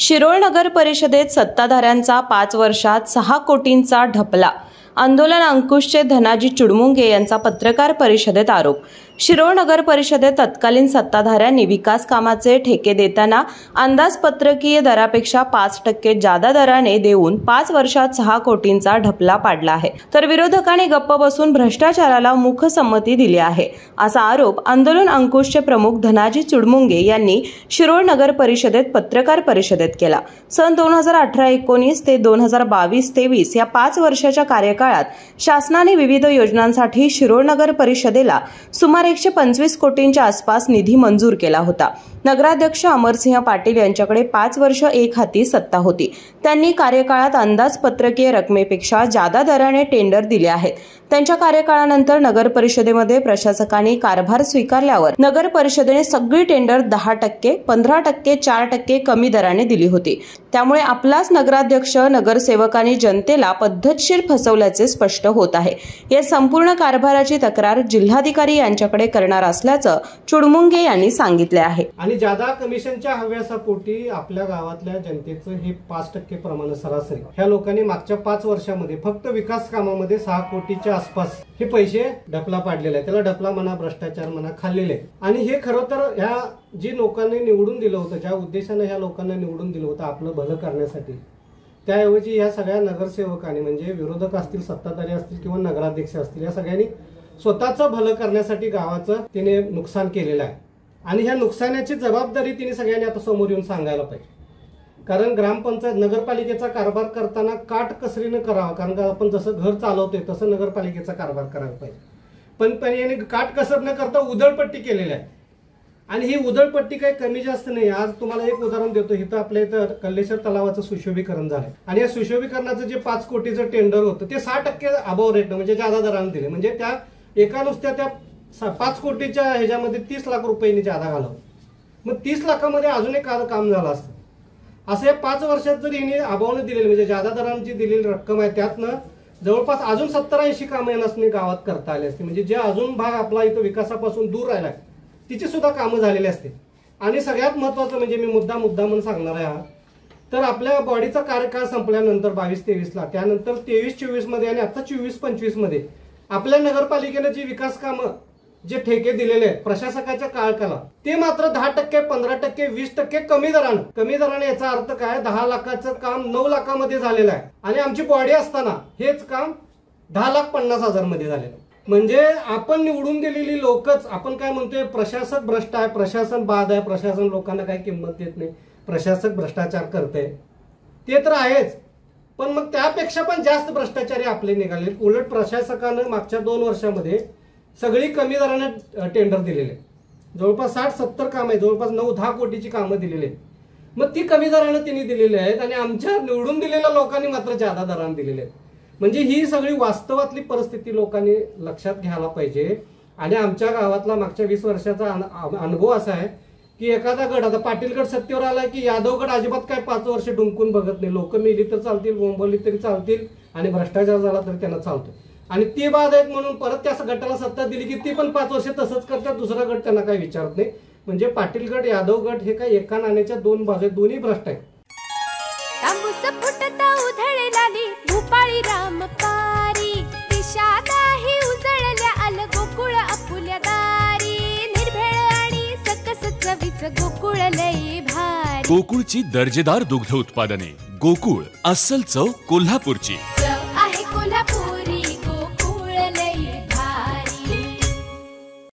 शिरोळ नगर परिषदेत सत्ताधाऱ्यांचा 5 वर्षात 6 कोटींचा ढपला. आंदोलन अंकुशचे धनाजी चुडमुंगे यांचा पत्रकार परिषदेत आरोप. शिरोळ नगर परिषदेत तत्कालीन सत्ताधाऱ्यांनी विकास कामाचे ठेके देताना अंदाजपत्रकीय दरापेक्षा 5% जादा दराने देऊन 5 वर्षात 6 कोटींचा ढपला पाडला आहे. तर विरोधकांनी गप्प बसून भ्रष्टाचाराला मुखसंमती दिली आहे, असा आरोप आंदोलन अंकुशचे प्रमुख धनाजी चुडमुंगे यांनी शिरोळ नगर परिषदेत पत्रकार परिषदेत केला. सन 2018-19 ते 2022-23 या 5 वर्षाच्या कार्यकाळात शासनाने विविध योजनांसाठी शिरोळ नगर परिषदेला सुमारे 125 कोटींच्या आसपास निधी मंजूर केला होता. नगराध्यक्ष अमरसिंह पाटील यांच्याकडे 5 वर्ष एक हाती सत्ता होती. त्यांनी कार्यकाळात अंदाजपत्रकीय रकमेपेक्षा जादा दराने टेंडर दिले आहेत. त्यांच्या कार्यकाळानंतर नगर परिषदेमध्ये प्रशासकांनी कारभार स्वीकारल्यावर नगर परिषदेने सगळी टेंडर 10%, 15%, 4% कमी दराने दिली होती. त्यामुळे आपलाच नगराध्यक्ष नगरसेवकांनी जनतेला पद्धतशीर फसवल्याचे स्पष्ट होत आहे. या संपूर्ण कारभाराची तक्रार जिल्हाधिकारी यांच्याकडे करणार असल्याचं चुडमुंगे यांनी सांगितले आहे. आणि जादा कमिशनच्या हव्यासापोटी आपल्या गावातल्या जनतेचं हे 5% प्रमाण सरासरी ह्या लोकांनी मागच्या 5 वर्षामध्ये फक्त विकास कामामध्ये 6 कोटीच्या आसपास हे पैसे ढपला पाडलेले आहे. त्याला ढपला म्हणा, भ्रष्टाचार म्हणा, खाल्लेले. आणि हे खरं तर ह्या जी लोकांनी निवडून दिलं होतं, ज्या उद्देशाने ह्या लोकांना निवडून दिलं होतं आपलं भलं करण्यासाठी, त्याऐवजी ह्या सगळ्या नगरसेवकांनी म्हणजे विरोधक असतील, सत्ताधारी असतील किंवा नगराध्यक्ष असतील, या सगळ्यांनी स्वतःचं भलं करण्यासाठी गावाचं तिने नुकसान केलेलं आहे. आणि ह्या नुकसानाची जबाबदारी तिने सगळ्यांनी आता समोर येऊन सांगायला पाहिजे. कारण ग्रामपंचायत नगरपालिकेचा कारभार करताना काटकसरीनं करावा. कारण का आपण जसं घर चालवतोय तसं नगरपालिकेचा कारभार करायला पाहिजे. पण याने काटकसर न करता उधळपट्टी केलेली आहे. आणि ही उधळपट्टी काही कमी जास्त नाही. आज तुम्हाला एक उदाहरण देतो. इथं आपल्या इथं कल्लेश्वर तलावाचं सुशोभीकरण झालंय आणि या सुशोभीकरणाचं जे 5 कोटीचं टेंडर होतं ते 6% अभाव रेटनं म्हणजे जादा दराने दिले. म्हणजे त्या एका नुसत्या त्या 5 कोटीच्या ह्याच्यामध्ये 30 लाख रुपयांनी जादा घालवलं. मग 30 लाखामध्ये अजून एक काम झालं असतं. असं या 5 वर्षात जर हिने अभावनं दिलेली म्हणजे जादा दरांची दिलेली रक्कम आहे, त्यातनं जवळपास अजून 70-80 कामं यांना गावात करता आली असते. म्हणजे जे अजून भाग आपला इथं विकासापासून दूर राहिलाय तिची सुद्धा कामं झालेली असते. आणि सगळ्यात महत्वाचं म्हणजे मी मुद्दा म्हणून सांगणार आहे, तर आपल्या बॉडीचा कार्यकाळ संपल्यानंतर 22-23ला, त्यानंतर 23-24 मध्ये आणि आता 24-25 मध्ये आपल्या नगरपालिकेने जी विकास कामं जे ठेके दिलेले आहेत प्रशासकाच्या काळाला ते मात्र 10%, 15%, 20% कमी दराने. याचा अर्थ काय, 10 लाखाचं काम 9 लाखामध्ये झालेलं आहे. आणि आमची बॉडी असताना हेच काम 10,50,000 मध्ये झालेलं आहे. म्हणजे आपण निवडून दिलेली लोकच, आपण काय म्हणतोय प्रशासक भ्रष्ट आहे, प्रशासन बाद आहे, प्रशासन लोकांना काही किंमत देत नाही, प्रशासक भ्रष्टाचार करते, ते तर आहेच. पण मग त्यापेक्षा पण जास्त भ्रष्टाचारी आपले निघाले. उलट प्रशासकानं मागच्या 2 वर्षामध्ये सगळी कमी दराने टेंडर दिलेले. जवळपास 60-70 काम आहे, जवळपास 9-10 कोटीची कामं दिलेली आहेत. मग ती कमी दराने त्यांनी दिलेली आहेत आणि आमच्या निवडून दिलेल्या लोकांनी मात्र जादा दराने दिलेले आहेत. म्हणजे ही सगळी वास्तवातली परिस्थिती लोकांनी लक्षात घ्यायला पाहिजे. आणि आमच्या गावातला मागच्या 20 वर्षाचा अनुभव असा आहे की एखादा गट, आता पाटील गट सत्तेवर आला की यादव गट अजिबात काय 5 वर्ष डुंकून बघत नाही. लोक मेली तर चालतील, बोंबवली तरी चालतील आणि भ्रष्टाचार झाला तरी त्यांना चालतो. आणि ती बाद आहेत म्हणून परत त्या गटाला सत्ता दिली की ती पण 5 वर्ष तसंच करतात. दुसरा गट त्यांना काही विचारत नाही. म्हणजे पाटील गट, यादव गट हे काही एका नाण्याच्या 2 बाजू, दोन्ही भ्रष्ट आहेत. भूपाळी रामपारी दिशादाही उजळल्या आल गोकुळ आपुल्या दारी. निर्भेळ आणि सकस चवीच गोकुळ लई भारी. गोकुळची दर्जेदार दुग्ध उत्पादने. गोकुळ, अस्सल चव कोल्हापूरची. चव आहे कोल्हापूर.